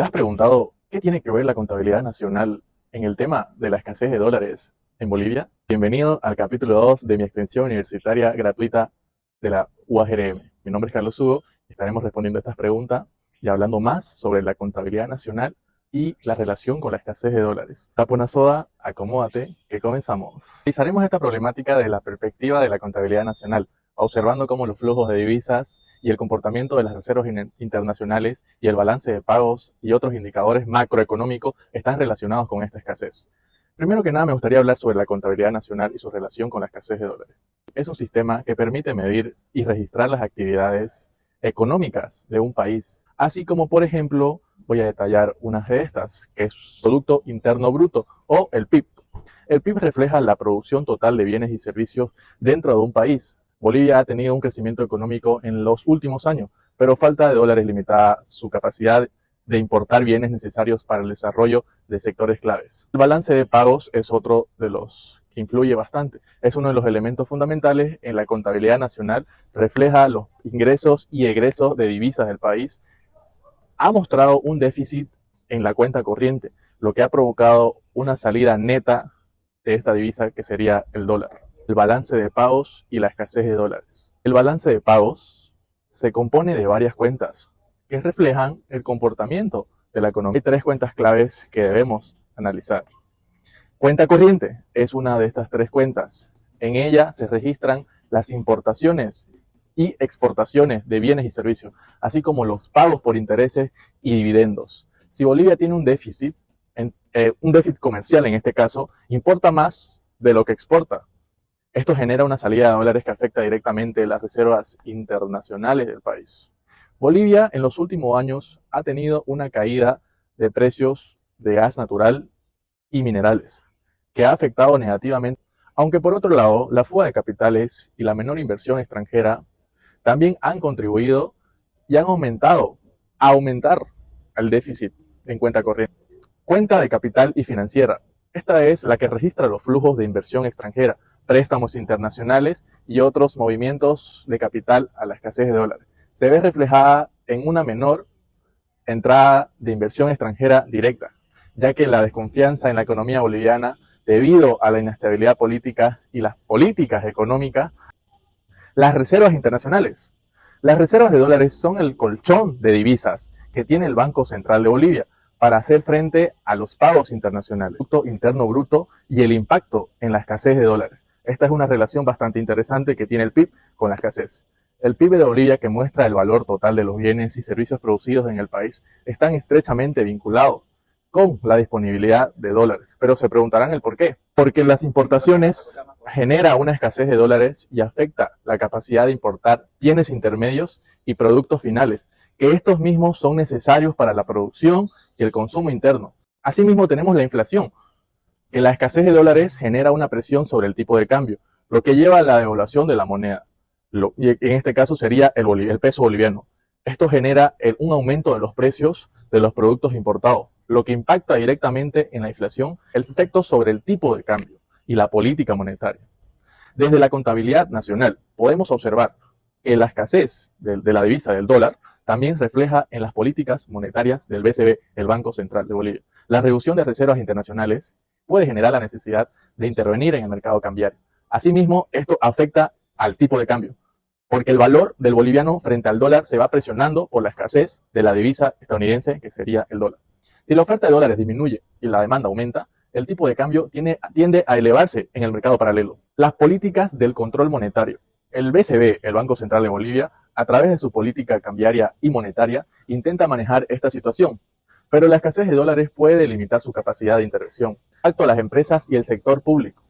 ¿Te has preguntado qué tiene que ver la contabilidad nacional en el tema de la escasez de dólares en Bolivia? Bienvenido al capítulo 2 de mi extensión universitaria gratuita de la UAGRM. Mi nombre es Carlos Hugo y estaremos respondiendo a estas preguntas y hablando más sobre la contabilidad nacional y la relación con la escasez de dólares. Tapa una soda, acomódate, que comenzamos. Analizaremos esta problemática desde la perspectiva de la contabilidad nacional, observando cómo los flujos de divisas y el comportamiento de las reservas internacionales y el balance de pagos y otros indicadores macroeconómicos están relacionados con esta escasez. Primero que nada, me gustaría hablar sobre la contabilidad nacional y su relación con la escasez de dólares. Es un sistema que permite medir y registrar las actividades económicas de un país, así como, por ejemplo, voy a detallar unas de estas, que es Producto Interno Bruto o el PIB. El PIB refleja la producción total de bienes y servicios dentro de un país. Bolivia ha tenido un crecimiento económico en los últimos años, pero falta de dólares limita su capacidad de importar bienes necesarios para el desarrollo de sectores claves. El balance de pagos es otro de los que influye bastante. Es uno de los elementos fundamentales en la contabilidad nacional, refleja los ingresos y egresos de divisas del país. Ha mostrado un déficit en la cuenta corriente, lo que ha provocado una salida neta de esta divisa que sería el dólar. El balance de pagos y la escasez de dólares. El balance de pagos se compone de varias cuentas que reflejan el comportamiento de la economía. Hay tres cuentas claves que debemos analizar. Cuenta corriente es una de estas tres cuentas. En ella se registran las importaciones y exportaciones de bienes y servicios, así como los pagos por intereses y dividendos. Si Bolivia tiene un déficit comercial en este caso, importa más de lo que exporta. Esto genera una salida de dólares que afecta directamente las reservas internacionales del país. Bolivia en los últimos años ha tenido una caída de precios de gas natural y minerales, que ha afectado negativamente, aunque por otro lado la fuga de capitales y la menor inversión extranjera también han contribuido y han aumentar el déficit en cuenta corriente. Cuenta de capital y financiera. Esta es la que registra los flujos de inversión extranjera, préstamos internacionales y otros movimientos de capital a la escasez de dólares. Se ve reflejada en una menor entrada de inversión extranjera directa, ya que la desconfianza en la economía boliviana, debido a la inestabilidad política y las políticas económicas. Las reservas internacionales. Las reservas de dólares son el colchón de divisas que tiene el Banco Central de Bolivia para hacer frente a los pagos internacionales, Producto Interno Bruto y el impacto en la escasez de dólares. Esta es una relación bastante interesante que tiene el PIB con la escasez. El PIB de Bolivia, que muestra el valor total de los bienes y servicios producidos en el país, están estrechamente vinculados con la disponibilidad de dólares. Pero se preguntarán el por qué. Porque las importaciones genera una escasez de dólares y afecta la capacidad de importar bienes intermedios y productos finales, que estos mismos son necesarios para la producción y el consumo interno. Asimismo tenemos la inflación, que la escasez de dólares genera una presión sobre el tipo de cambio, lo que lleva a la devaluación de la moneda. Y en este caso sería el peso boliviano. Esto genera un aumento de los precios de los productos importados, lo que impacta directamente en la inflación, el efecto sobre el tipo de cambio y la política monetaria. Desde la contabilidad nacional podemos observar que la escasez de la divisa del dólar también refleja en las políticas monetarias del BCB, el Banco Central de Bolivia. La reducción de reservas internacionales puede generar la necesidad de intervenir en el mercado cambiario. Asimismo, esto afecta al tipo de cambio, porque el valor del boliviano frente al dólar se va presionando por la escasez de la divisa estadounidense, que sería el dólar. Si la oferta de dólares disminuye y la demanda aumenta, el tipo de cambio tiende a elevarse en el mercado paralelo. Las políticas del control monetario. El BCB, el Banco Central de Bolivia, a través de su política cambiaria y monetaria, intenta manejar esta situación, pero la escasez de dólares puede limitar su capacidad de intervención. Impacto a las empresas y el sector público.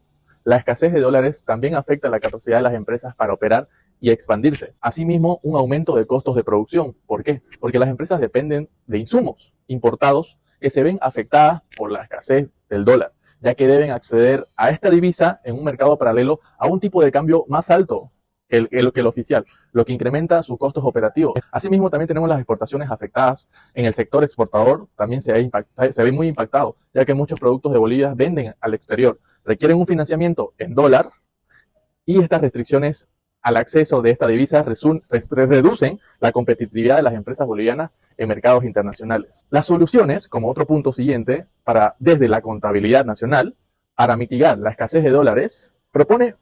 La escasez de dólares también afecta la capacidad de las empresas para operar y expandirse. Asimismo, un aumento de costos de producción. ¿Por qué? Porque las empresas dependen de insumos importados que se ven afectadas por la escasez del dólar, ya que deben acceder a esta divisa en un mercado paralelo a un tipo de cambio más alto que el oficial, lo que incrementa sus costos operativos. Asimismo, también tenemos las exportaciones afectadas. En el sector exportador también se ve muy impactado, ya que muchos productos de Bolivia venden al exterior, requieren un financiamiento en dólar y estas restricciones al acceso de esta divisa reducen la competitividad de las empresas bolivianas en mercados internacionales. Las soluciones, como otro punto siguiente, desde la contabilidad nacional, para mitigar la escasez de dólares, propone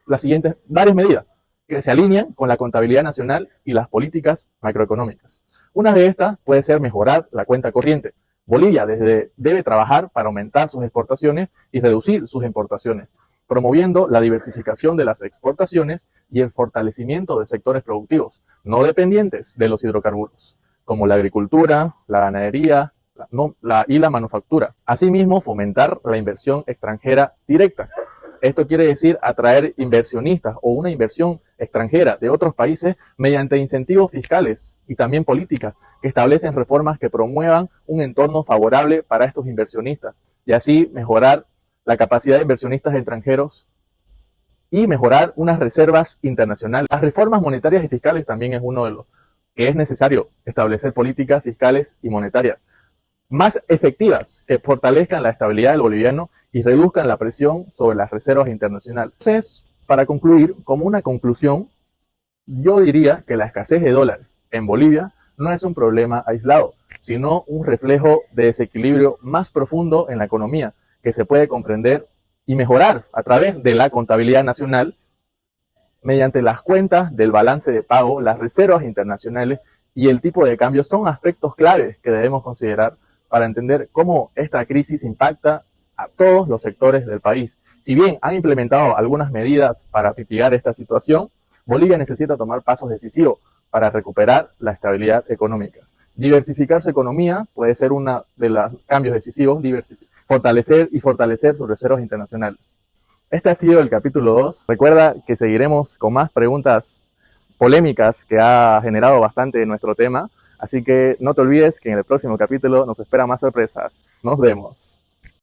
las siguientes varias medidas que se alinean con la contabilidad nacional y las políticas macroeconómicas. Una de estas puede ser mejorar la cuenta corriente. Bolivia debe trabajar para aumentar sus exportaciones y reducir sus importaciones, promoviendo la diversificación de las exportaciones y el fortalecimiento de sectores productivos no dependientes de los hidrocarburos, como la agricultura, la ganadería y la manufactura. Asimismo, fomentar la inversión extranjera directa. Esto quiere decir atraer inversionistas o una inversión extranjera de otros países mediante incentivos fiscales y también políticas que establecen reformas que promuevan un entorno favorable para estos inversionistas y así mejorar la capacidad de inversionistas extranjeros y mejorar unas reservas internacionales. Las reformas monetarias y fiscales también es uno de los que es necesario establecer políticas fiscales y monetarias más efectivas que fortalezcan la estabilidad del boliviano y reduzcan la presión sobre las reservas internacionales. Entonces, para concluir, como una conclusión, yo diría que la escasez de dólares en Bolivia no es un problema aislado, sino un reflejo de desequilibrio más profundo en la economía que se puede comprender y mejorar a través de la contabilidad nacional mediante las cuentas del balance de pago, las reservas internacionales y el tipo de cambio son aspectos claves que debemos considerar para entender cómo esta crisis impacta a todos los sectores del país. Si bien han implementado algunas medidas para mitigar esta situación, Bolivia necesita tomar pasos decisivos para recuperar la estabilidad económica. Diversificar su economía puede ser uno de los cambios decisivos, fortalecer sus reservas internacionales. Este ha sido el capítulo 2. Recuerda que seguiremos con más preguntas polémicas que ha generado bastante nuestro tema. Así que no te olvides que en el próximo capítulo nos esperan más sorpresas. Nos vemos.